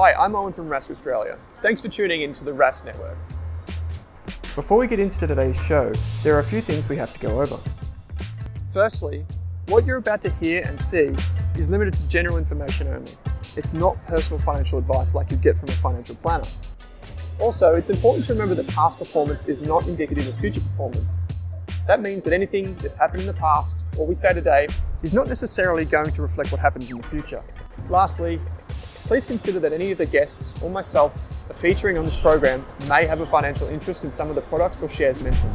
Hi, I'm Owen from Rask Australia. Thanks for tuning in to the Rask Network. Before we get into today's show, there are a few things we have to go over. Firstly, what you're about to hear and see is limited to general information only. It's not personal financial advice like you'd get from a financial planner. Also, it's important to remember that past performance is not indicative of future performance. That means that anything that's happened in the past, or we say today, is not necessarily going to reflect what happens in the future. Lastly, please consider that any of the guests or myself are featuring on this program may have a financial interest in some of the products or shares mentioned.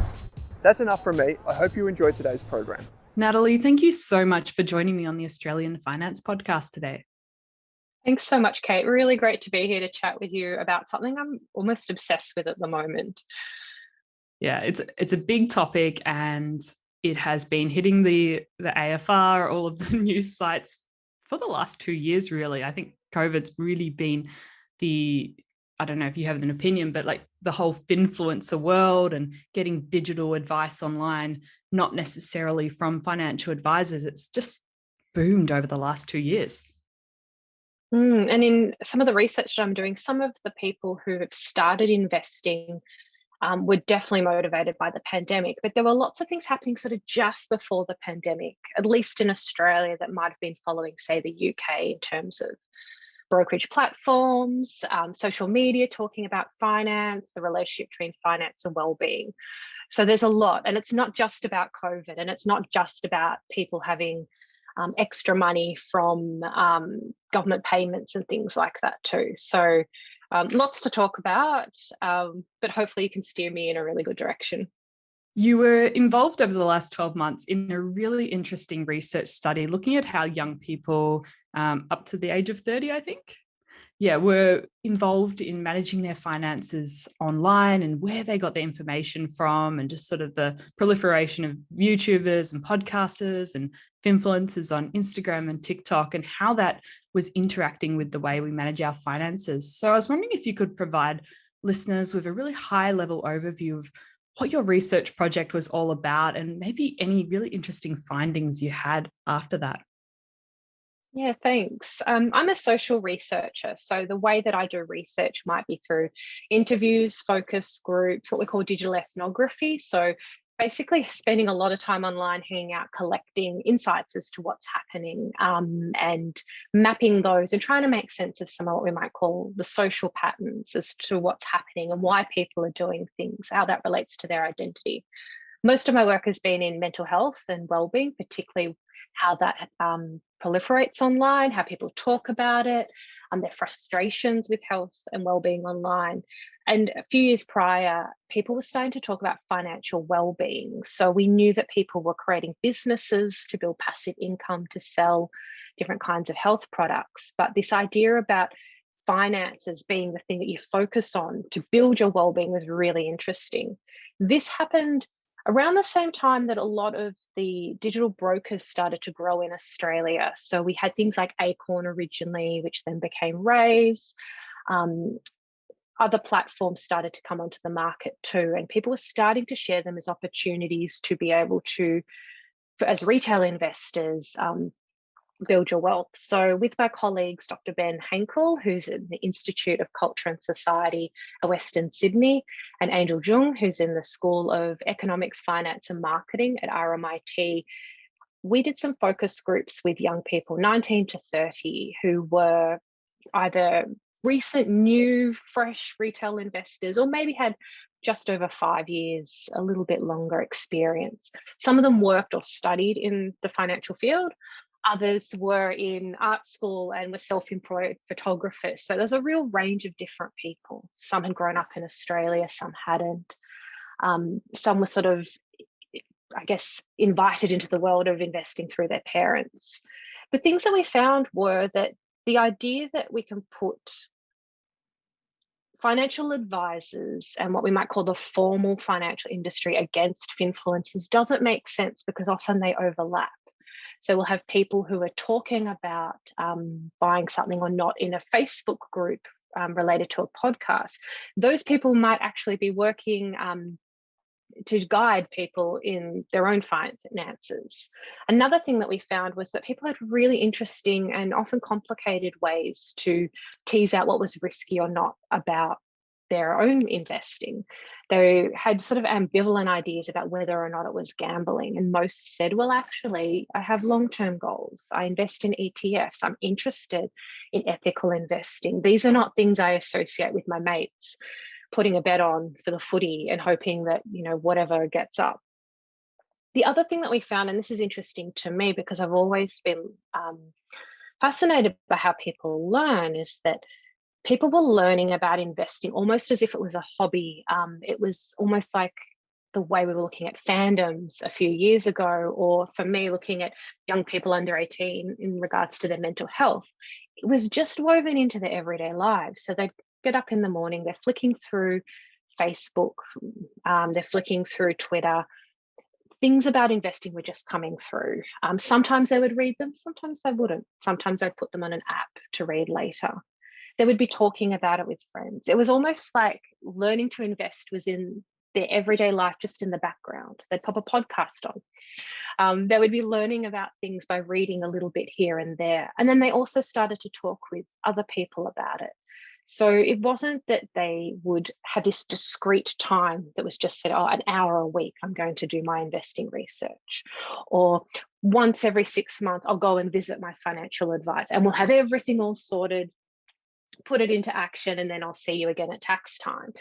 That's enough from me. I hope you enjoyed today's program. Natalie, thank you so much for joining me on the Australian Finance Podcast today. Thanks so much, Kate. Really great to be here to chat with you about something I'm almost obsessed with at the moment. Yeah, it's a big topic and it has been hitting the AFR, all of the news sites for the last 2 years, really. I think COVID's really been I don't know if you have an opinion, but like the whole Finfluencer world and getting digital advice online, not necessarily from financial advisors, it's just boomed over the last 2 years. And in some of the research that I'm doing, some of the people who have started investing were definitely motivated by the pandemic, but there were lots of things happening sort of just before the pandemic, at least in Australia, that might have been following, say, the UK in terms of brokerage platforms, social media talking about finance, the relationship between finance and well-being. So there's a lot, and it's not just about COVID, and it's not just about people having extra money from government payments and things like that too. So lots to talk about, but hopefully you can steer me in a really good direction. You were involved over the last 12 months in a really interesting research study looking at how young people up to the age of 30, I think, were involved in managing their finances online and where they got their information from, and just sort of the proliferation of YouTubers and podcasters and Finfluencers on Instagram and TikTok, and how that was interacting with the way we manage our finances. So I was wondering if you could provide listeners with a really high-level overview of what your research project was all about, and maybe any really interesting findings you had after that. Yeah, thanks. I'm a social researcher. So the way that I do research might be through interviews, focus groups, what we call digital ethnography. So basically spending a lot of time online, hanging out, collecting insights as to what's happening, and mapping those and trying to make sense of some of what we might call the social patterns as to what's happening and why people are doing things, how that relates to their identity. Most of my work has been in mental health and well-being, particularly how that proliferates online, how people talk about it, their frustrations with health and well-being online. And a few years prior, people were starting to talk about financial well-being. So we knew that people were creating businesses to build passive income, to sell different kinds of health products. But this idea about finances being the thing that you focus on to build your well-being was really interesting. This happened around the same time that a lot of the digital brokers started to grow in Australia. So we had things like Acorn originally, which then became Raise. Other platforms started to come onto the market too, and people were starting to share them as opportunities to be able to, as retail investors, build your wealth. So with my colleagues, Dr. Ben Henkel, who's in the Institute of Culture and Society at Western Sydney, and Angel Jung, who's in the School of Economics, Finance and Marketing at RMIT, we did some focus groups with young people, 19 to 30, who were either recent, new, fresh retail investors, or maybe had just over 5 years, a little bit longer experience. Some of them worked or studied in the financial field. Others were in art school and were self-employed photographers. So there's a real range of different people. Some had grown up in Australia, some hadn't. Some were sort of, I guess, invited into the world of investing through their parents. The things that we found were that the idea that we can put financial advisors and what we might call the formal financial industry against Finfluencers doesn't make sense, because often they overlap. So we'll have people who are talking about buying something or not in a Facebook group related to a podcast. Those people might actually be working to guide people in their own finances. Another thing that we found was that people had really interesting and often complicated ways to tease out what was risky or not about their own investing. They had sort of ambivalent ideas about whether or not it was gambling. And most said, well, actually, I have long-term goals. I invest in ETFs. I'm interested in ethical investing. These are not things I associate with my mates putting a bet on for the footy and hoping that, whatever gets up. The other thing that we found, and this is interesting to me because I've always been fascinated by how people learn, is that people were learning about investing almost as if it was a hobby. It was almost like the way we were looking at fandoms a few years ago, or for me, looking at young people under 18 in regards to their mental health. It was just woven into their everyday lives. So they'd get up in the morning, they're flicking through Facebook, they're flicking through Twitter. Things about investing were just coming through. Sometimes they would read them, sometimes they wouldn't. Sometimes they'd put them on an app to read later. They would be talking about it with friends. It was almost like learning to invest was in their everyday life, just in the background. They'd pop a podcast on. They would be learning about things by reading a little bit here and there. And then they also started to talk with other people about it. So it wasn't that they would have this discrete time that was just said, an hour a week, I'm going to do my investing research. Or once every 6 months, I'll go and visit my financial advisor and we'll have everything all sorted, put it into action, and then I'll see you again at tax time.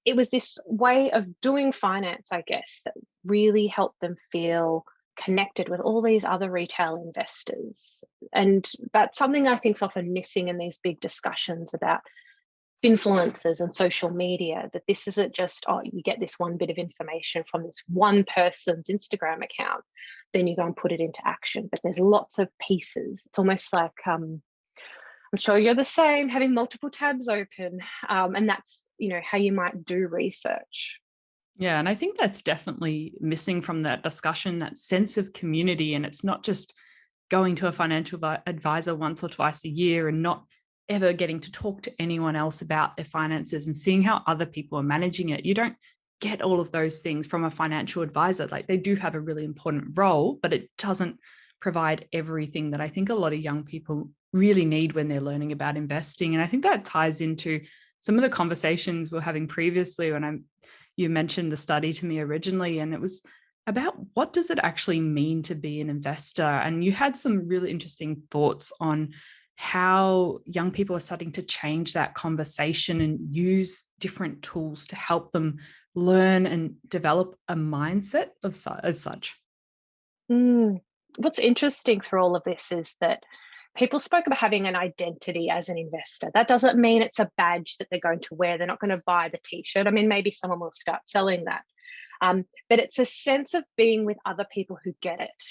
It was this way of doing finance, I guess, that really helped them feel connected with all these other retail investors. And that's something I think is often missing in these big discussions about Finfluencers and social media, that this isn't just, you get this one bit of information from this one person's Instagram account, then you go and put it into action. But there's lots of pieces. It's almost like, I'm sure you're the same, having multiple tabs open. And that's, how you might do research. Yeah, and I think that's definitely missing from that discussion, that sense of community. And it's not just going to a financial advisor once or twice a year and not ever getting to talk to anyone else about their finances and seeing how other people are managing it. You don't get all of those things from a financial advisor. Like, they do have a really important role, but it doesn't provide everything that I think a lot of young people really need when they're learning about investing. And I think that ties into some of the conversations we were having previously when you mentioned the study to me originally, and it was about what does it actually mean to be an investor? And you had some really interesting thoughts on how young people are starting to change that conversation and use different tools to help them learn and develop a mindset as such. What's interesting through all of this is that people spoke about having an identity as an investor. That doesn't mean it's a badge that they're going to wear. They're not going to buy the t-shirt. I mean, maybe someone will start selling that. But it's a sense of being with other people who get it.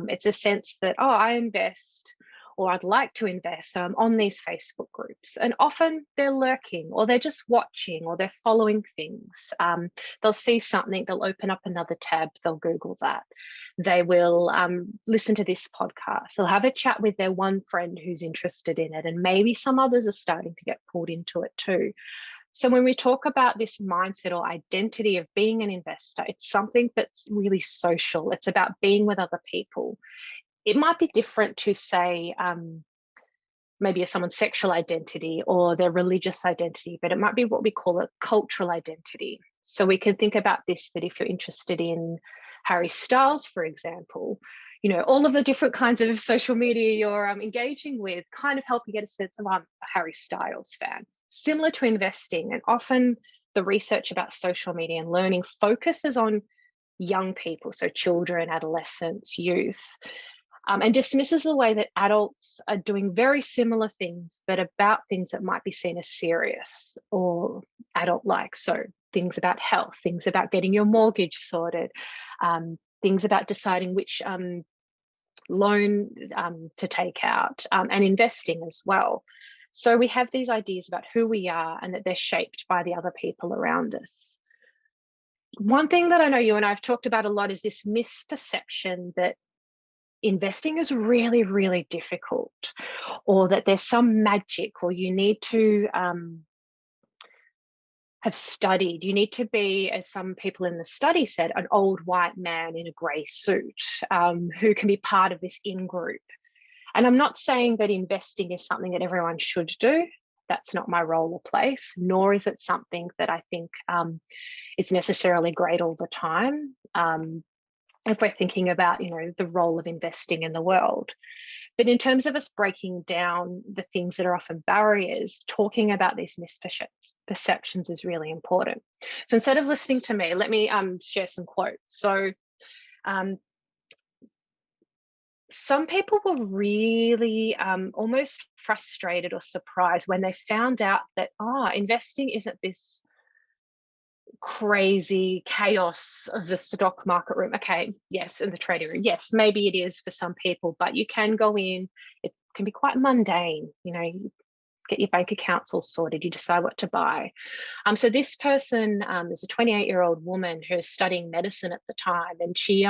It's a sense that, I invest, or I'd like to invest on these Facebook groups. And often they're lurking, or they're just watching, or they're following things. They'll see something, they'll open up another tab, they'll Google that. They will listen to this podcast. They'll have a chat with their one friend who's interested in it. And maybe some others are starting to get pulled into it too. So when we talk about this mindset or identity of being an investor, it's something that's really social. It's about being with other people. It might be different to say, maybe someone's sexual identity or their religious identity, but it might be what we call a cultural identity. So we can think about this, that if you're interested in Harry Styles, for example, all of the different kinds of social media you're engaging with kind of help you get a sense of, I'm a Harry Styles fan. Similar to investing, and often the research about social media and learning focuses on young people, so children, adolescents, youth, and dismisses the way that adults are doing very similar things, but about things that might be seen as serious or adult-like. So things about health, things about getting your mortgage sorted, things about deciding which loan to take out, and investing as well. So we have these ideas about who we are and that they're shaped by the other people around us. One thing that I know you and I have talked about a lot is this misperception that investing is really, really difficult, or that there's some magic, or you need to have studied. You need to be, as some people in the study said, an old white man in a grey suit who can be part of this in-group. And I'm not saying that investing is something that everyone should do. That's not my role or place, nor is it something that I think is necessarily great all the time. If we're thinking about, the role of investing in the world. But in terms of us breaking down the things that are often barriers, talking about these misperceptions is really important. So instead of listening to me, let me share some quotes. So some people were really almost frustrated or surprised when they found out that, investing isn't this crazy chaos of the stock market room. Okay, yes, in the trading room. Yes, maybe it is for some people, but you can go in. It can be quite mundane. You get your bank accounts all sorted. You decide what to buy. So this person is a 28-year-old woman who's studying medicine at the time, and she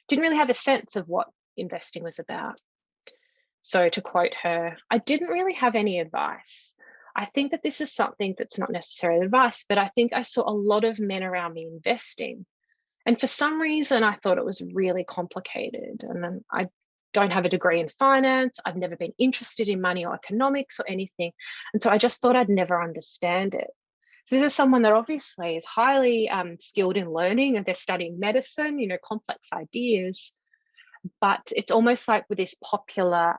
didn't really have a sense of what investing was about. So to quote her, "I didn't really have any advice. I think that this is something that's not necessarily advice, but I think I saw a lot of men around me investing. And for some reason, I thought it was really complicated. And I don't have a degree in finance. I've never been interested in money or economics or anything. And so I just thought I'd never understand it." So this is someone that obviously is highly skilled in learning, and they're studying medicine, complex ideas. But it's almost like with this popular,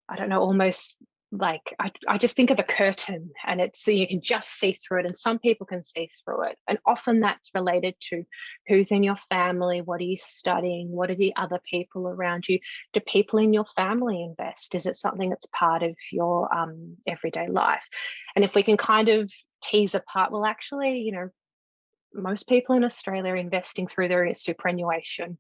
I don't know, almost like I just think of a curtain, and it's so you can just see through it, and some people can see through it. And often that's related to who's in your family, what are you studying, what are the other people around you? Do people in your family invest? Is it something that's part of your everyday life? And if we can kind of tease apart, well, actually, most people in Australia are investing through their superannuation.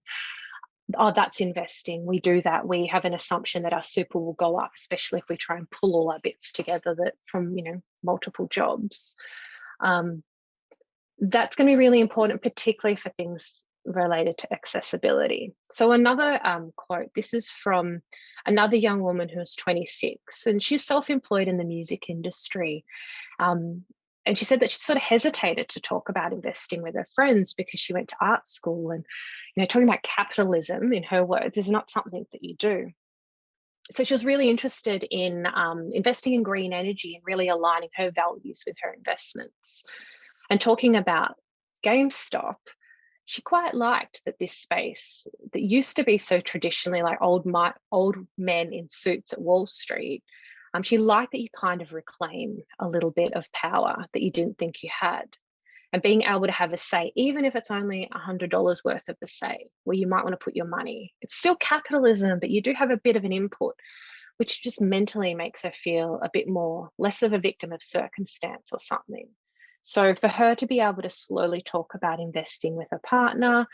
That's investing. We do that. We have an assumption that our super will go up, especially if we try and pull all our bits together that from multiple jobs. That's going to be really important, particularly for things related to accessibility. So another quote, this is from another young woman who is 26, and she's self-employed in the music industry. And she said that she sort of hesitated to talk about investing with her friends because she went to art school, and talking about capitalism, in her words, is not something that you do. So she was really interested in investing in green energy and really aligning her values with her investments. And talking about GameStop, she quite liked that this space that used to be so traditionally like old men in suits at Wall Street, she liked that you kind of reclaim a little bit of power that you didn't think you had. And being able to have a say, even if it's only $100 worth of a say, where you might want to put your money. It's still capitalism, but you do have a bit of an input, which just mentally makes her feel a bit more, less of a victim of circumstance or something. So for her to be able to slowly talk about investing with a partner,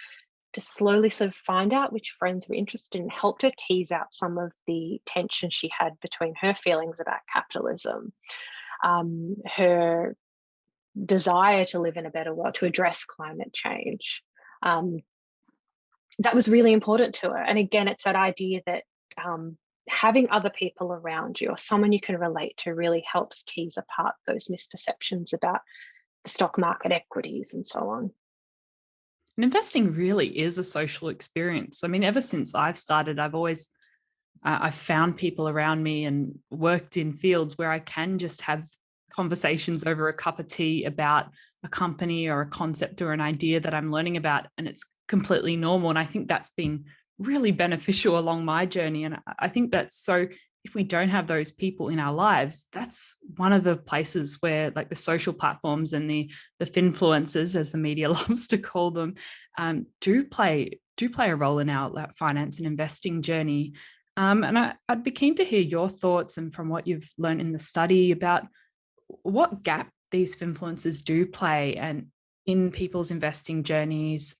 to slowly sort of find out which friends were interested and helped her tease out some of the tension she had between her feelings about capitalism, her desire to live in a better world, to address climate change. That was really important to her. And again, it's that idea that having other people around you or someone you can relate to really helps tease apart those misperceptions about the stock market, equities, and so on. And investing really is a social experience. I mean, ever since I've started, I've found people around me and worked in fields where I can just have conversations over a cup of tea about a company or a concept or an idea that I'm learning about, and it's completely normal. And I think that's been really beneficial along my journey. And I think that's so, if we don't have those people in our lives, that's one of the places where like the social platforms and the Finfluencers, as the media loves to call them, do play a role in our finance and investing journey. And I'd be keen to hear your thoughts, and from what you've learned in the study, about what gap these Finfluencers do play and in people's investing journeys,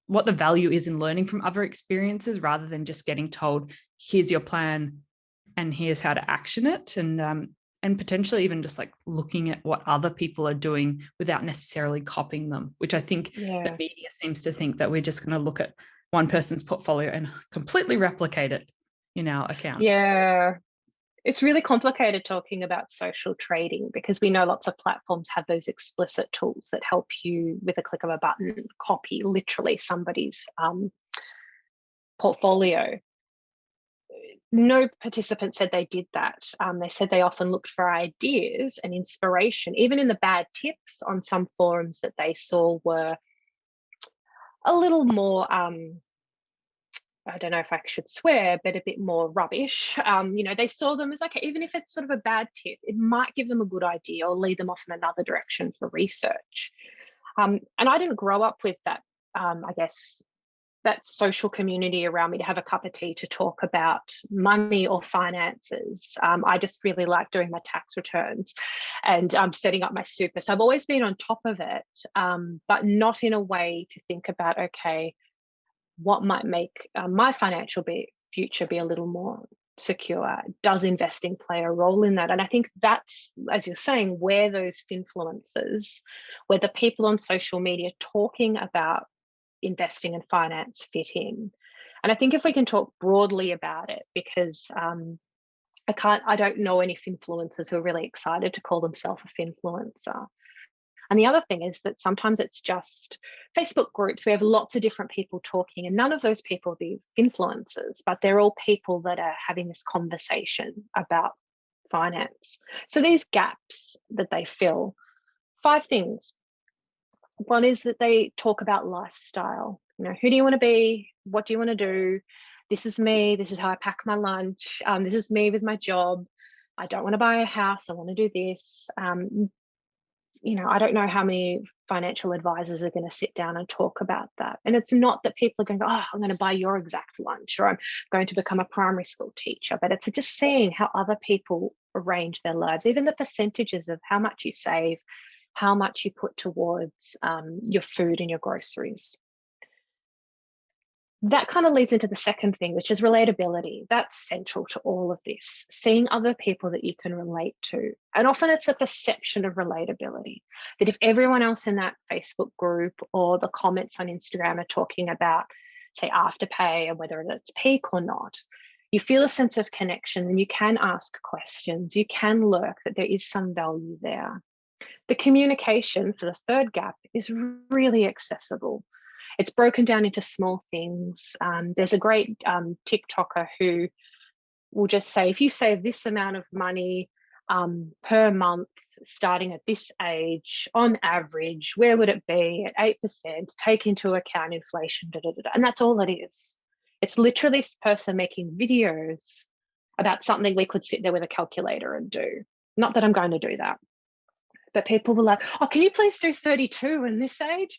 what the value is in learning from other experiences rather than just getting told, here's your plan and here's how to action it, and potentially even just like looking at what other people are doing without necessarily copying them, which I think the media seems to think that we're just going to look at one person's portfolio and completely replicate it in our account. Yeah. It's really complicated talking about social trading because we know lots of platforms have those explicit tools that help you with a click of a button copy literally somebody's portfolio. No participant said they did that. They said they often looked for ideas and inspiration. Even in the bad tips on some forums that they saw were a little more, I don't know if I should swear, but a bit more rubbish. They saw them as, okay, even if it's sort of a bad tip, it might give them a good idea or lead them off in another direction for research. And I didn't grow up with that, I guess, that social community around me to have a cup of tea to talk about money or finances. I just really like doing my tax returns and setting up my super. So I've always been on top of it, but not in a way to think about, okay, what might make my financial future be a little more secure? Does investing play a role in that? And I think that's, as you're saying, where those finfluencers, where the people on social media talking about investing and finance fit in. And I think if we can talk broadly about it, because I don't know any finfluencers who are really excited to call themselves a finfluencer. And the other thing is that sometimes it's just Facebook groups. We have lots of different people talking, and none of those people will be influencers, but they're all people that are having this conversation about finance. So these gaps that they fill, 5 things. One is that they talk about lifestyle. Who do you want to be? What do you want to do? This is me. This is how I pack my lunch. This is me with my job. I don't want to buy a house. I want to do this. I don't know how many financial advisors are going to sit down and talk about that. And it's not that people are going, oh, I'm going to buy your exact lunch, or I'm going to become a primary school teacher, but it's just seeing how other people arrange their lives, even the percentages of how much you save, how much you put towards your food and your groceries. That kind of leads into the second thing, which is relatability. That's central to all of this, seeing other people that you can relate to. And often it's a perception of relatability, that if everyone else in that Facebook group or the comments on Instagram are talking about, say, Afterpay and whether it's peak or not, you feel a sense of connection and you can ask questions, you can lurk that there is some value there. The communication for the third gap is really accessible. It's broken down into small things. There's a great TikToker who will just say, if you save this amount of money per month, starting at this age, on average, where would it be at 8%? Take into account inflation, and that's all it is. It's literally this person making videos about something we could sit there with a calculator and do. Not that I'm going to do that. But people were like, oh, can you please do 32 in this age?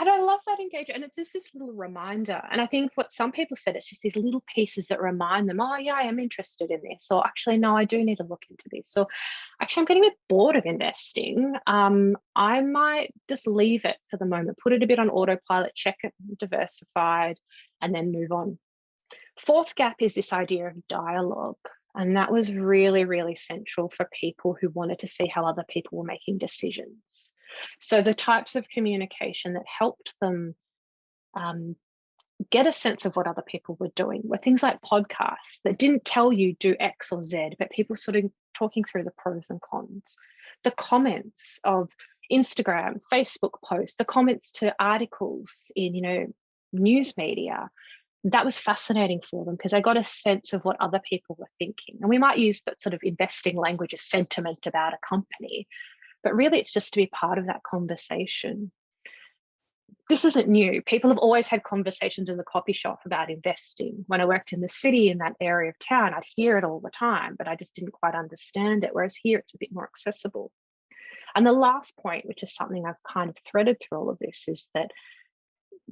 And I love that engagement. And it's just this little reminder. And I think what some people said, it's just these little pieces that remind them, oh, yeah, I am interested in this. Or actually, no, I do need to look into this. Or actually, I'm getting a bit bored of investing. I might just leave it for the moment, put it a bit on autopilot, check it diversified, and then move on. Fourth gap is this idea of dialogue. And that was really, really central for people who wanted to see how other people were making decisions. So the types of communication that helped them get a sense of what other people were doing were things like podcasts that didn't tell you do X or Z, but people sort of talking through the pros and cons. The comments of Instagram, Facebook posts, the comments to articles in, news media. That was fascinating for them because they got a sense of what other people were thinking. And we might use that sort of investing language of sentiment about a company, but really it's just to be part of that conversation. This isn't new. People have always had conversations in the coffee shop about investing. When I worked in the city in that area of town, I'd hear it all the time, but I just didn't quite understand it. Whereas here it's a bit more accessible. And the last point, which is something I've kind of threaded through all of this, is that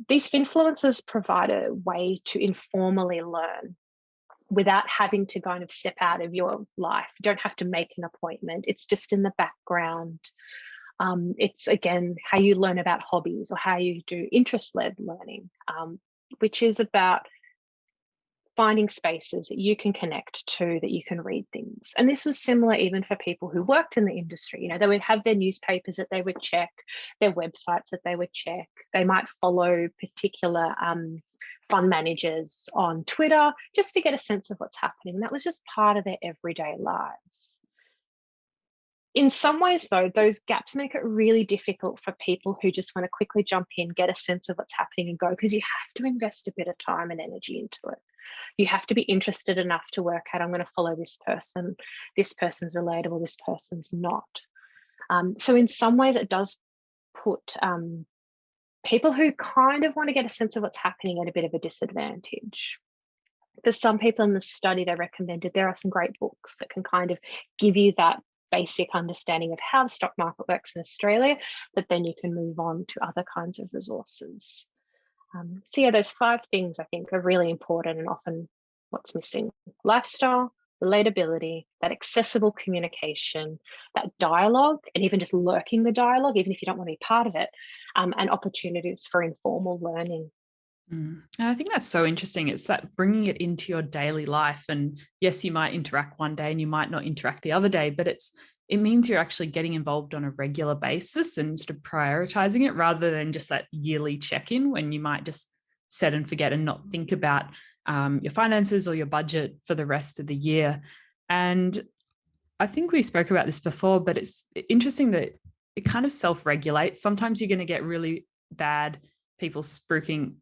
these influencers provide a way to informally learn without having to kind of step out of your life. You don't have to make an appointment. It's just in the background. It's, again, how you learn about hobbies or how you do interest-led learning, which is about finding spaces that you can connect to, that you can read things. And this was similar even for people who worked in the industry. You know, they would have their newspapers that they would check, their websites that they would check. They might follow particular fund managers on Twitter just to get a sense of what's happening. That was just part of their everyday lives. In some ways, though, those gaps make it really difficult for people who just want to quickly jump in, get a sense of what's happening and go, because you have to invest a bit of time and energy into it. You have to be interested enough to work out, I'm going to follow this person. This person's relatable, this person's not. So in some ways, it does put people who kind of want to get a sense of what's happening at a bit of a disadvantage. For some people in the study, they recommended there are some great books that can kind of give you that basic understanding of how the stock market works in Australia, but then you can move on to other kinds of resources. So yeah, those 5 things I think are really important and often what's missing: lifestyle, relatability, that accessible communication, that dialogue, and even just lurking the dialogue, even if you don't want to be part of it, and opportunities for informal learning. And I think that's so interesting. It's that bringing it into your daily life. And yes, you might interact one day and you might not interact the other day, but it means you're actually getting involved on a regular basis and sort of prioritizing it rather than just that yearly check-in when you might just set and forget and not think about your finances or your budget for the rest of the year. And I think we spoke about this before, but it's interesting that it kind of self-regulates. Sometimes you're going to get really bad people spruiking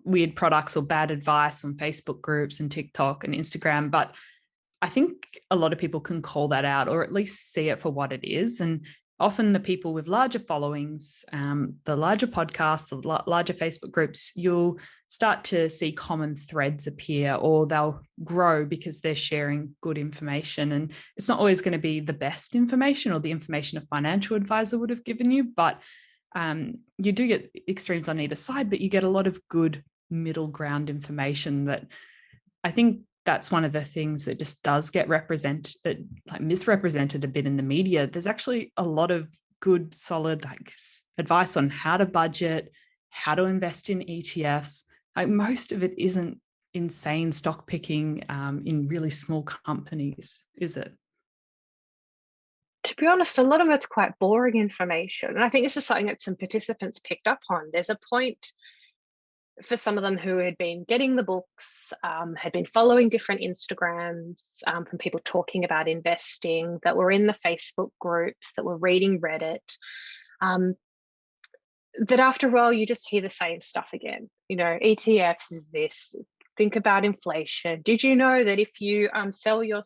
weird products or bad advice on Facebook groups and TikTok and Instagram. But I think a lot of people can call that out or at least see it for what it is. And often the people with larger followings, the larger podcasts, the larger Facebook groups, you'll start to see common threads appear, or they'll grow because they're sharing good information. And it's not always going to be the best information or the information a financial advisor would have given you, but you do get extremes on either side, but you get a lot of good middle ground information that I think that's one of the things that just does get misrepresented a bit in the media. There's actually a lot of good, solid advice on how to budget, how to invest in ETFs. Most of it isn't insane stock picking in really small companies, is it? To be honest, a lot of it's quite boring information. And I think this is something that some participants picked up on. There's a point for some of them who had been getting the books, had been following different Instagrams from people talking about investing, that were in the Facebook groups, that were reading Reddit, that after a while you just hear the same stuff again. You know, ETFs is this, think about inflation. Did you know that if you sell your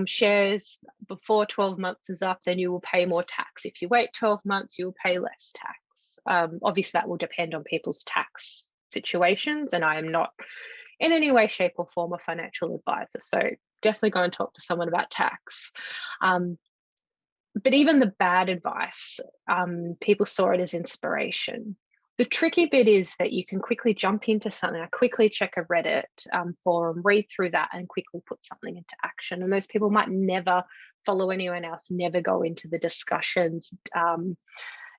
shares before 12 months is up, then you will pay more tax. If you wait 12 months, you'll pay less tax. Obviously, that will depend on people's tax situations, and I am not in any way, shape, or form a financial advisor. So definitely go and talk to someone about tax. But even the bad advice, people saw it as inspiration. The tricky bit is that you can quickly jump into something, quickly check a Reddit forum, read through that and quickly put something into action. And those people might never follow anyone else, never go into the discussions,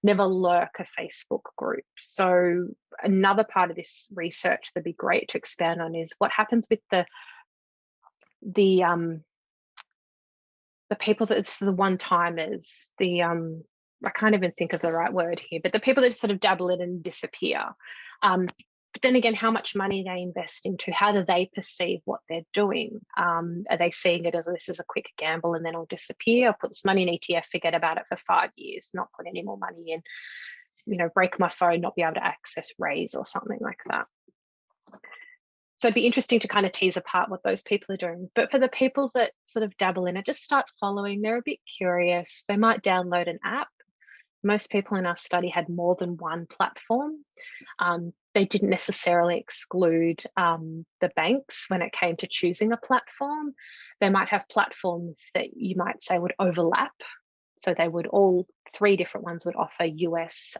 never lurk a Facebook group. So another part of this research that'd be great to expand on is what happens with the people that's the one-timers, I can't even think of the right word here, but the people that sort of dabble in and disappear. But then again, how much money they invest into, how do they perceive what they're doing? Are they seeing it as this is a quick gamble and then it'll disappear? I'll put this money in ETF, forget about it for 5 years, not put any more money in, you know, break my phone, not be able to access Raise or something like that. So it'd be interesting to kind of tease apart what those people are doing. But for the people that sort of dabble in it, just start following, they're a bit curious, they might download an app. Most people in our study had more than one platform. They didn't necessarily exclude the banks when it came to choosing a platform. They might have platforms that you might say would overlap. So they would all 3 different ones would offer US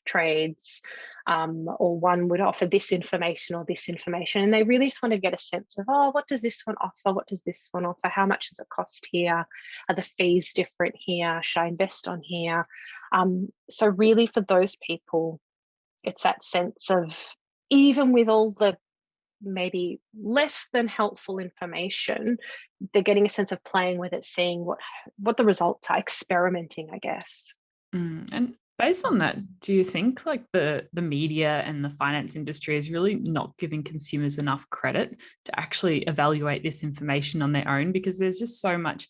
trades, or one would offer this information or this information. And they really just want to get a sense of, oh, what does this one offer? What does this one offer? How much does it cost here? Are the fees different here? Should I invest on here? So really for those people, it's that sense of, even with all the maybe less than helpful information, they're getting a sense of playing with it, seeing what the results are, experimenting, I guess. And based on that, do you think like the media and the finance industry is really not giving consumers enough credit to actually evaluate this information on their own? Because there's just so much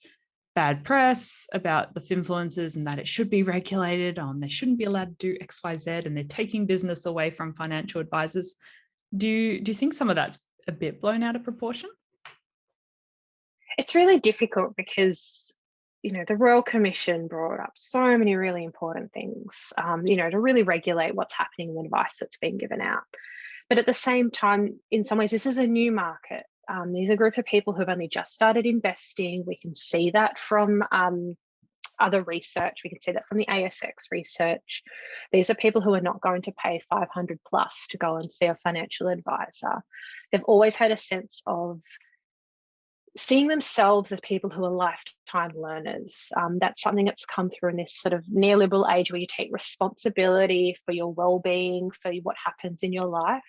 bad press about the Finfluencers and that it should be regulated on, they shouldn't be allowed to do X, Y, Z, and they're taking business away from financial advisors. Do you think some of that's a bit blown out of proportion? It's really difficult because, the Royal Commission brought up so many really important things, to really regulate what's happening in the advice that's being given out. But at the same time, in some ways, this is a new market. These are a group of people who've only just started investing. We can see that from other research. We can see that from the ASX research. These are people who are not going to pay 500 plus to go and see a financial advisor. They've always had a sense of seeing themselves as people who are lifetime learners. That's something that's come through in this sort of neoliberal age where you take responsibility for your well-being, for what happens in your life.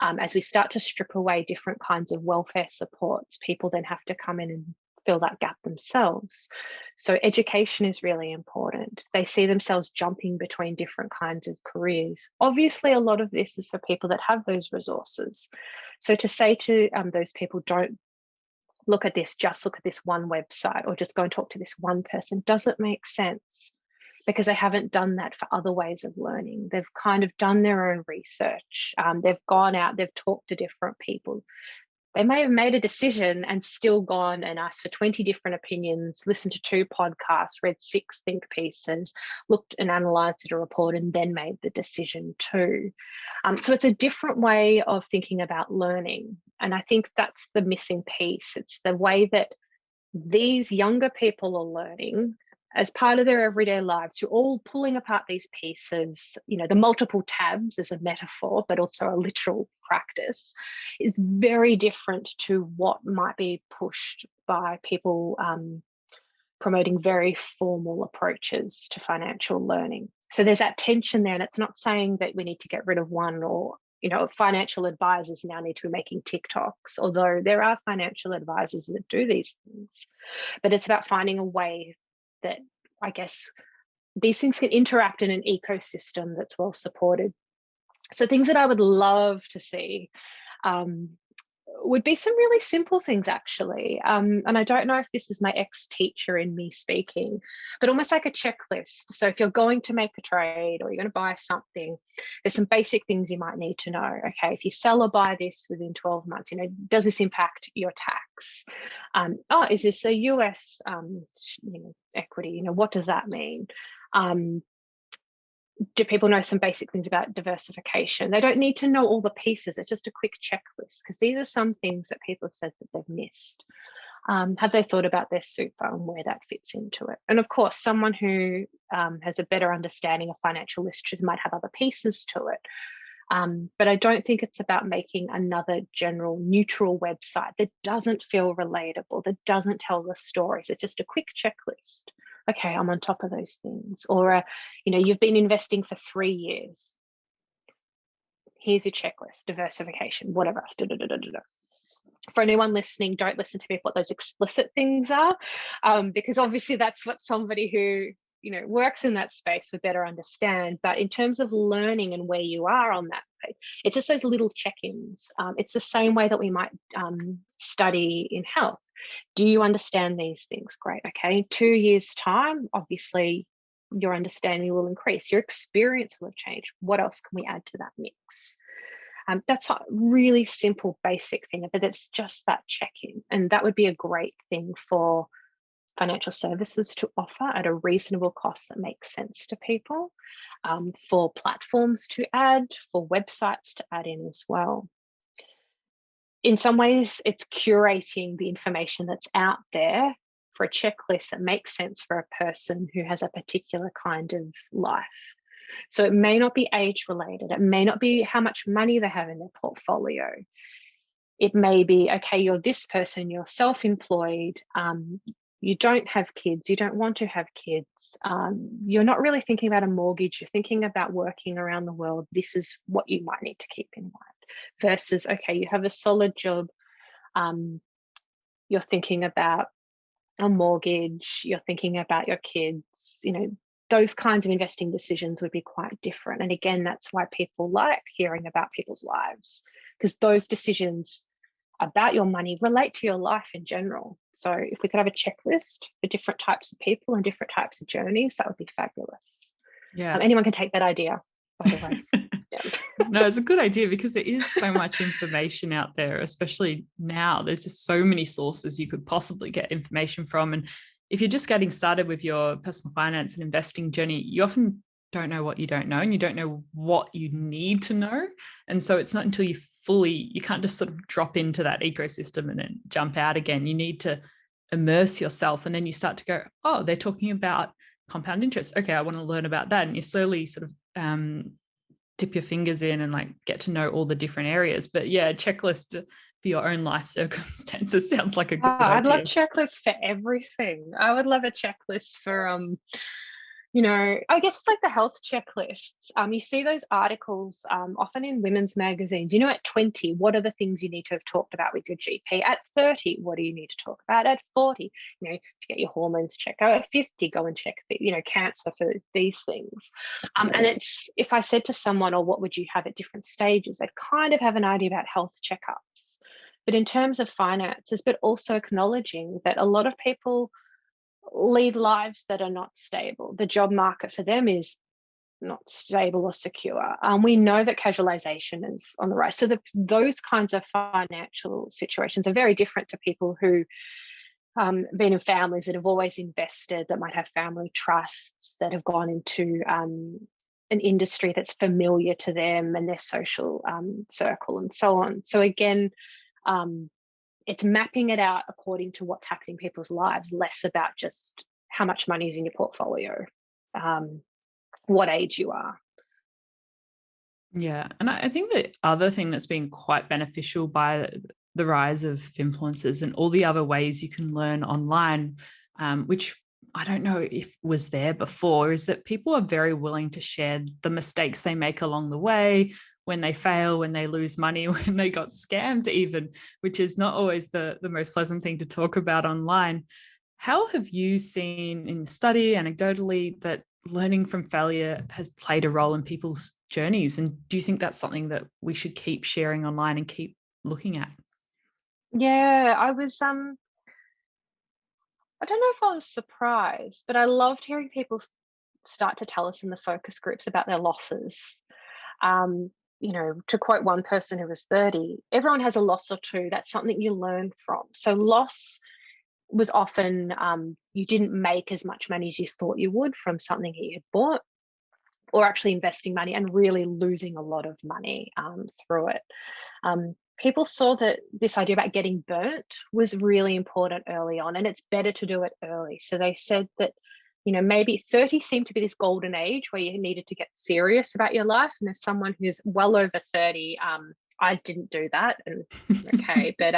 As we start to strip away different kinds of welfare supports, people then have to come in and fill that gap themselves. So education is really important. They see themselves jumping between different kinds of careers. Obviously, a lot of this is for people that have those resources. So to say to those people, don't look at this, just look at this one website or just go and talk to this one person, doesn't make sense, because they haven't done that for other ways of learning. They've kind of done their own research. They've gone out, they've talked to different people. They may have made a decision and still gone and asked for 20 different opinions, listened to 2 podcasts, read 6 think pieces, looked and analysed a report, and then made the decision too. So it's a different way of thinking about learning. And I think that's the missing piece. It's the way that these younger people are learning as part of their everyday lives. You're all pulling apart these pieces, the multiple tabs as a metaphor, but also a literal practice, is very different to what might be pushed by people promoting very formal approaches to financial learning. So there's that tension there, and it's not saying that we need to get rid of one, or financial advisors now need to be making TikToks, although there are financial advisors that do these things. But it's about finding a way that, I guess, these things can interact in an ecosystem that's well supported. So things that I would love to see would be some really simple things, actually. And I don't know if this is my ex-teacher in me speaking, but almost like a checklist. So if you're going to make a trade or you're going to buy something, there's some basic things you might need to know. Okay, if you sell or buy this within 12 months, does this impact your tax? Is this a US equity? What does that mean? Do people know some basic things about diversification? They don't need to know all the pieces. It's just a quick checklist, because these are some things that people have said that they've missed. Have they thought about their super and where that fits into it? And of course, someone who has a better understanding of financial literature might have other pieces to it. But I don't think it's about making another general neutral website that doesn't feel relatable, that doesn't tell the stories. It's just a quick checklist. Okay, I'm on top of those things. Or, you've been investing for 3 years. Here's your checklist, diversification, whatever. For anyone listening, don't listen to me what those explicit things are, because obviously that's what somebody who works in that space would better understand. But in terms of learning and where you are on that page, it's just those little check-ins. It's the same way that we might study in health. Do you understand these things? Great. Okay. In 2 years' time, obviously, your understanding will increase. Your experience will have changed. What else can we add to that mix? That's a really simple, basic thing, but it's just that check-in. And that would be a great thing for financial services to offer at a reasonable cost that makes sense to people, for platforms to add, for websites to add in as well. In some ways, it's curating the information that's out there for a checklist that makes sense for a person who has a particular kind of life. So it may not be age related. It may not be how much money they have in their portfolio. It may be, okay, you're this person, you're self-employed, you don't have kids, you don't want to have kids, you're not really thinking about a mortgage, you're thinking about working around the world. This is what you might need to keep in mind. versus, okay, you have a solid job, you're thinking about a mortgage, you're thinking about your kids, those kinds of investing decisions would be quite different. And again, that's why people like hearing about people's lives, because those decisions about your money relate to your life in general. So if we could have a checklist for different types of people and different types of journeys, that would be fabulous. Yeah. Anyone can take that idea, by the way. Yeah. No, it's a good idea because there is so much information out there, especially now. There's just so many sources you could possibly get information from. And if you're just getting started with your personal finance and investing journey, you often don't know what you don't know, and you don't know what you need to know. And so it's not until you can't just sort of drop into that ecosystem and then jump out again. You need to immerse yourself, and then you start to go, oh, they're talking about compound interest. Okay, I want to learn about that. And you slowly sort of dip your fingers in and like get to know all the different areas. But yeah, a checklist for your own life circumstances sounds like a good idea. I'd love checklists for everything. I would love a checklist for I guess it's like the health checklists. You see those articles often in women's magazines. At 20, what are the things you need to have talked about with your GP? At 30, what do you need to talk about? At 40, to get your hormones checked out. At 50, go and check cancer for these things. And it's, if I said to someone, or what would you have at different stages, they'd kind of have an idea about health checkups. But in terms of finances, but also acknowledging that a lot of people lead lives that are not stable. The job market for them is not stable or secure. We know that casualization is on the rise. So those kinds of financial situations are very different to people who been in families that have always invested, that might have family trusts, that have gone into an industry that's familiar to them and their social circle and so on. So again, it's mapping it out according to what's happening in people's lives, less about just how much money is in your portfolio, what age you are. Yeah. And I think the other thing that's been quite beneficial by the rise of influencers and all the other ways you can learn online, which I don't know if was there before, is that people are very willing to share the mistakes they make along the way, when they fail, when they lose money, when they got scammed even, which is not always the most pleasant thing to talk about online. How have you seen in the study, anecdotally, that learning from failure has played a role in people's journeys? And do you think that's something that we should keep sharing online and keep looking at? Yeah, I was, I don't know if I was surprised, but I loved hearing people start to tell us in the focus groups about their losses. To quote one person who was 30, everyone has a loss or two. That's something you learn from. So loss was often you didn't make as much money as you thought you would from something that you had bought, or actually investing money and really losing a lot of money through it. People saw that this idea about getting burnt was really important early on, and it's better to do it early. So they said that maybe 30 seemed to be this golden age where you needed to get serious about your life. And there's someone who's well over 30. I didn't do that, and it's okay. But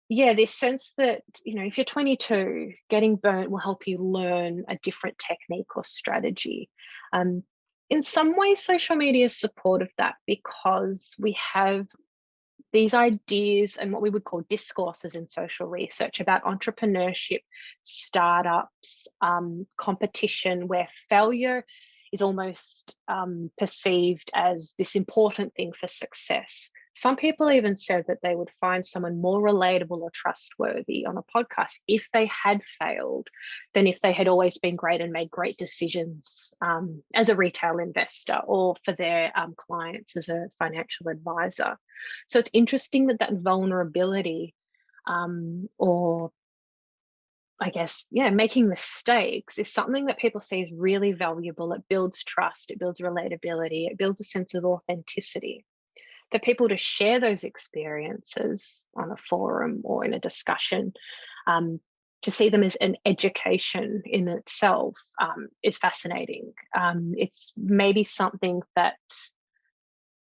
this sense that, if you're 22, getting burnt will help you learn a different technique or strategy. In some ways, social media is supportive of that, because we have these ideas and what we would call discourses in social research about entrepreneurship, startups, competition, where failure is almost perceived as this important thing for success. Some people even said that they would find someone more relatable or trustworthy on a podcast if they had failed than if they had always been great and made great decisions as a retail investor, or for their clients as a financial advisor. So it's interesting that vulnerability or I guess, making mistakes is something that people see is really valuable. It builds trust, it builds relatability, it builds a sense of authenticity. For people to share those experiences on a forum or in a discussion, to see them as an education in itself is fascinating. It's maybe something that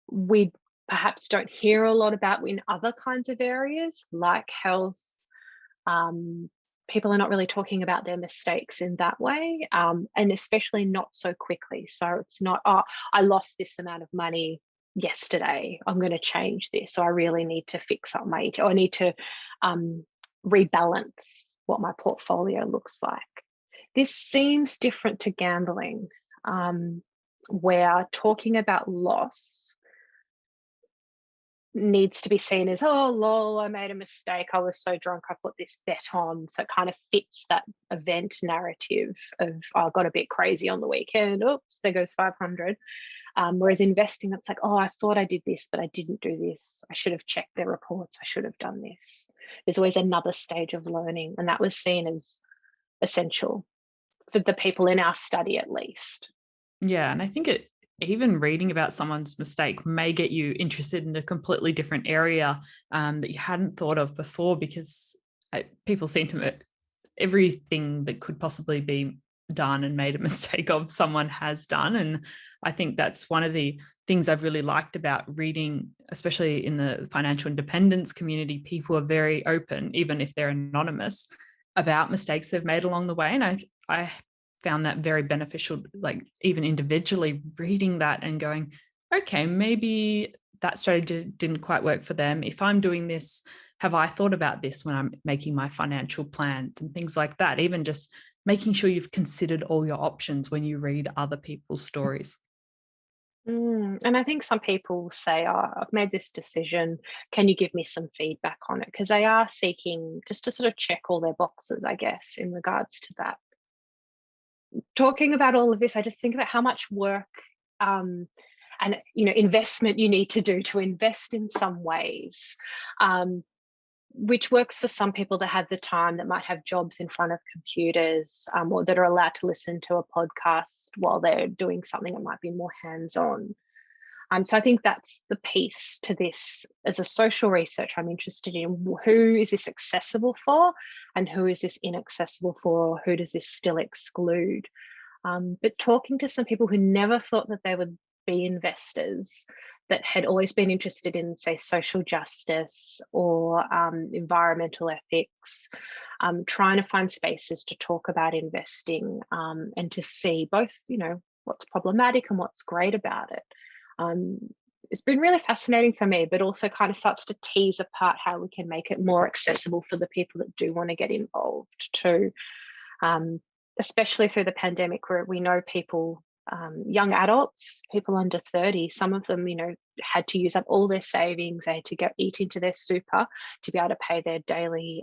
we perhaps don't hear a lot about in other kinds of areas like health. People are not really talking about their mistakes in that way, and especially not so quickly. So it's not, I lost this amount of money, yesterday. I'm going to change this, or I really need to fix up or I need to rebalance what my portfolio looks like. This seems different to gambling, where talking about loss needs to be seen as, oh, lol, I made a mistake. I was so drunk, I put this bet on. So it kind of fits that event narrative of, oh, I got a bit crazy on the weekend. Oops, there goes 500. Whereas investing, it's like, oh, I thought I did this, but I didn't do this. I should have checked their reports. I should have done this. There's always another stage of learning. And that was seen as essential for the people in our study, at least. Yeah. And I think even reading about someone's mistake may get you interested in a completely different area that you hadn't thought of before, because people seem to everything that could possibly be done and made a mistake of, someone has done. And I think that's one of the things I've really liked about reading, especially in the financial independence community. People are very open, even if they're anonymous, about mistakes they've made along the way. And I found that very beneficial, like even individually reading that and going, okay, maybe that strategy didn't quite work for them. If I'm doing this, have I thought about this when I'm making my financial plans and things like that? Even just making sure you've considered all your options when you read other people's stories. And I think some people say, oh, I've made this decision. Can you give me some feedback on it? Because they are seeking just to sort of check all their boxes, I guess, in regards to that. Talking about all of this, I just think about how much work and investment you need to do to invest in some ways, which works for some people that have the time, that might have jobs in front of computers, or that are allowed to listen to a podcast while they're doing something that might be more hands-on. So I think that's the piece to this. As a social researcher, I'm interested in who is this accessible for and who is this inaccessible for, or who does this still exclude? But talking to some people who never thought that they would be investors, that had always been interested in, say, social justice or environmental ethics, trying to find spaces to talk about investing and to see both, what's problematic and what's great about it. It's been really fascinating for me, but also kind of starts to tease apart how we can make it more accessible for the people that do want to get involved too, especially through the pandemic, where we know people, young adults, people under 30, some of them, had to use up all their savings. They had to go eat into their super to be able to pay their daily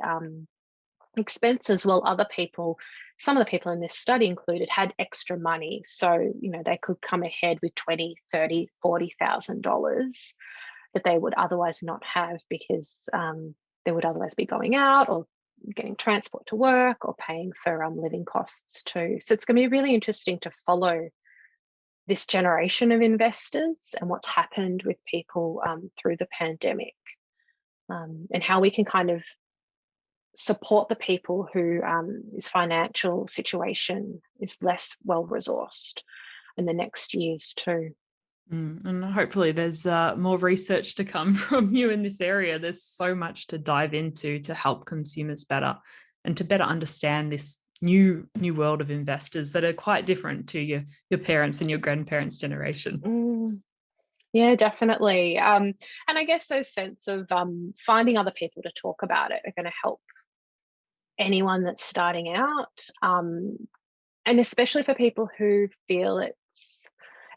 expenses, while other people, some of the people in this study included, had extra money. So, they could come ahead with $20,000, $30,000, $40,000 that they would otherwise not have, because they would otherwise be going out or getting transport to work or paying for living costs too. So it's going to be really interesting to follow this generation of investors and what's happened with people through the pandemic, and how we can kind of support the people whose financial situation is less well resourced in the next years too. And hopefully there's more research to come from you in this area. There's so much to dive into to help consumers better and to better understand this new world of investors that are quite different to your parents and your grandparents' generation. Yeah, definitely. And I guess those sense of finding other people to talk about it are going to help anyone that's starting out, and especially for people who feel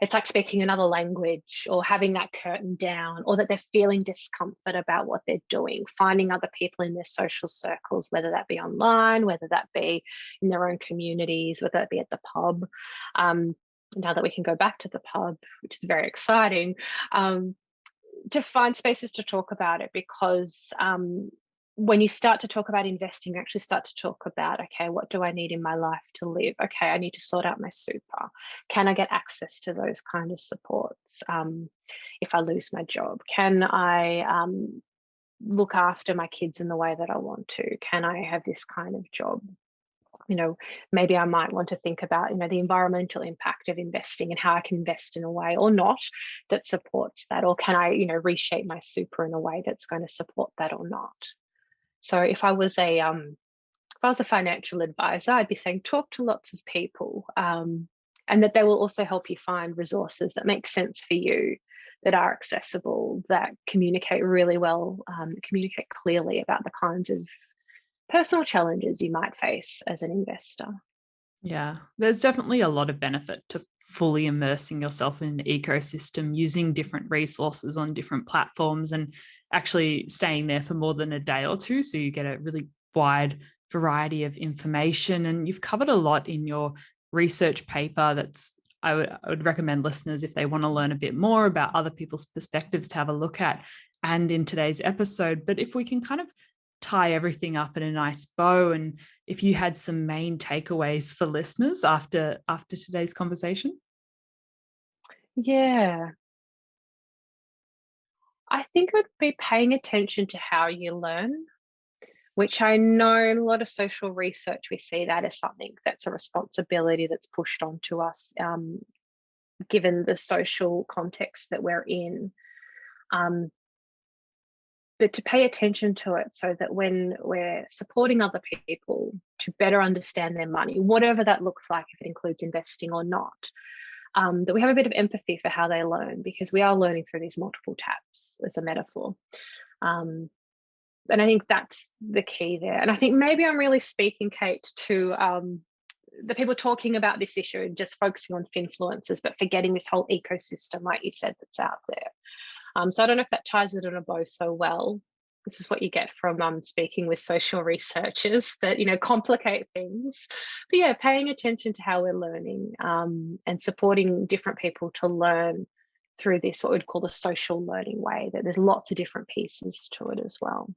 it's like speaking another language, or having that curtain down, or that they're feeling discomfort about what they're doing, finding other people in their social circles, whether that be online, whether that be in their own communities, whether that be at the pub. Now that we can go back to the pub, which is very exciting, to find spaces to talk about it, because when you start to talk about investing, you actually start to talk about, okay, what do I need in my life to live? Okay, I need to sort out my super. Can I get access to those kind of supports if I lose my job? Can I look after my kids in the way that I want to? Can I have this kind of job? Maybe I might want to think about, the environmental impact of investing and how I can invest in a way or not that supports that. Or can I, reshape my super in a way that's going to support that or not? So if I was a financial advisor, I'd be saying talk to lots of people, and that they will also help you find resources that make sense for you, that are accessible, that communicate really well, communicate clearly about the kinds of personal challenges you might face as an investor. Yeah, there's definitely a lot of benefit to fully immersing yourself in the ecosystem, using different resources on different platforms and actually staying there for more than a day or two. So you get a really wide variety of information. And you've covered a lot in your research paper that's I would recommend listeners, if they want to learn a bit more about other people's perspectives, to have a look at, and in today's episode. But if we can kind of tie everything up in a nice bow, and if you had some main takeaways for listeners after today's conversation. Yeah, I think it would be paying attention to how you learn, which I know in a lot of social research, we see that as something that's a responsibility that's pushed onto us, given the social context that we're in. But to pay attention to it so that when we're supporting other people to better understand their money, whatever that looks like, if it includes investing or not, that we have a bit of empathy for how they learn, because we are learning through these multiple taps as a metaphor. And I think that's the key there. And I think maybe I'm really speaking, Kate, to the people talking about this issue and just focusing on Finfluencers, but forgetting this whole ecosystem, like you said, that's out there. So I don't know if that ties it in a bow so well. This is what you get from speaking with social researchers that, complicate things. But yeah, paying attention to how we're learning, and supporting different people to learn through this, what we'd call the social learning way, that there's lots of different pieces to it as well.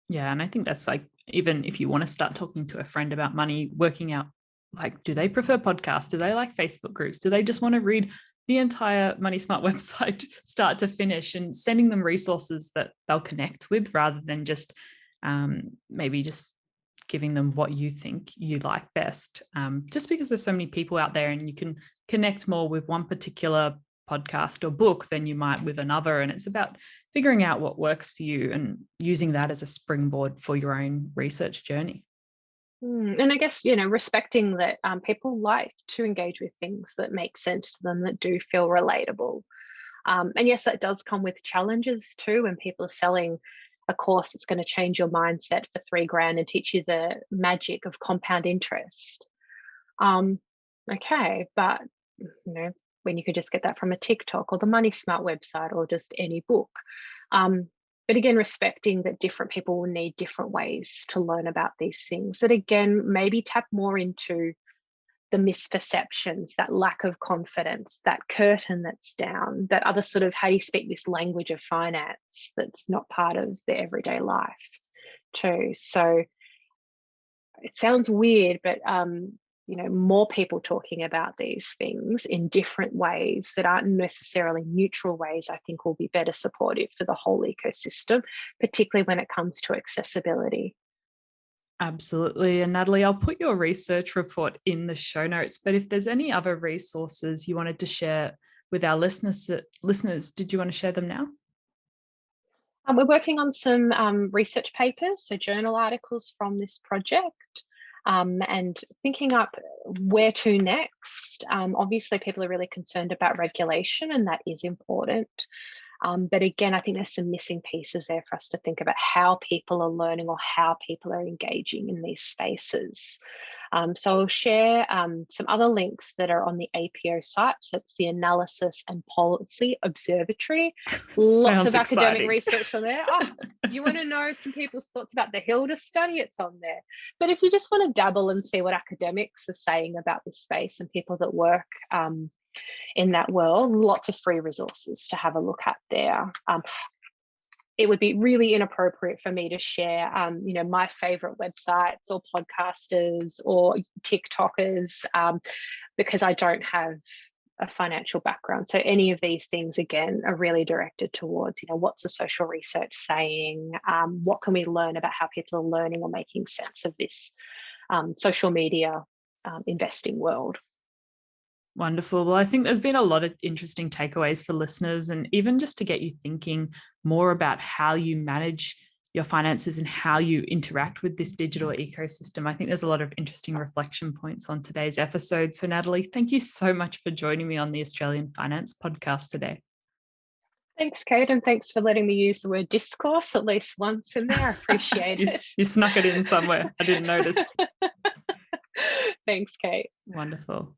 Yeah, and I think that's like, even if you want to start talking to a friend about money, working out, like, do they prefer podcasts? Do they like Facebook groups? Do they just want to read the entire Money Smart website start to finish, and sending them resources that they'll connect with, rather than just maybe just giving them what you think you like best. Just because there's so many people out there, and you can connect more with one particular podcast or book than you might with another. And it's about figuring out what works for you and using that as a springboard for your own research journey. And I guess, respecting that people like to engage with things that make sense to them, that do feel relatable. And yes, that does come with challenges too, when people are selling a course that's going to change your mindset for $3,000 and teach you the magic of compound interest. Okay, but when you could just get that from a TikTok or the Money Smart website or just any book. But again, respecting that different people will need different ways to learn about these things, that again, maybe tap more into the misperceptions, that lack of confidence, that curtain that's down, that other sort of, how do you speak this language of finance that's not part of their everyday life too. So it sounds weird, but more people talking about these things in different ways that aren't necessarily neutral ways, I think will be better supportive for the whole ecosystem, particularly when it comes to accessibility. Absolutely. And Natalie, I'll put your research report in the show notes, but if there's any other resources you wanted to share with our listeners, did you want to share them now? We're working on some research papers, so journal articles from this project. And thinking up where to next. Obviously, people are really concerned about regulation, and that is important. But again, I think there's some missing pieces there for us to think about how people are learning or how people are engaging in these spaces. So I'll share some other links that are on the APO site. So it's the Analysis and Policy Observatory. Lots of academic research on there. Oh, do you want to know some people's thoughts about the Hilda study? It's on there. But if you just want to dabble and see what academics are saying about this space and people that work in that world, lots of free resources to have a look at there. It would be really inappropriate for me to share, my favorite websites or podcasters or TikTokers, because I don't have a financial background. So any of these things, again, are really directed towards, what's the social research saying? What can we learn about how people are learning or making sense of this social media investing world? Wonderful. Well, I think there's been a lot of interesting takeaways for listeners, and even just to get you thinking more about how you manage your finances and how you interact with this digital ecosystem. I think there's a lot of interesting reflection points on today's episode. So Natalie, thank you so much for joining me on the Australian Finance Podcast today. Thanks, Kate, and thanks for letting me use the word discourse at least once in there. I appreciate it. You snuck it in somewhere. I didn't notice. Thanks, Kate. Wonderful.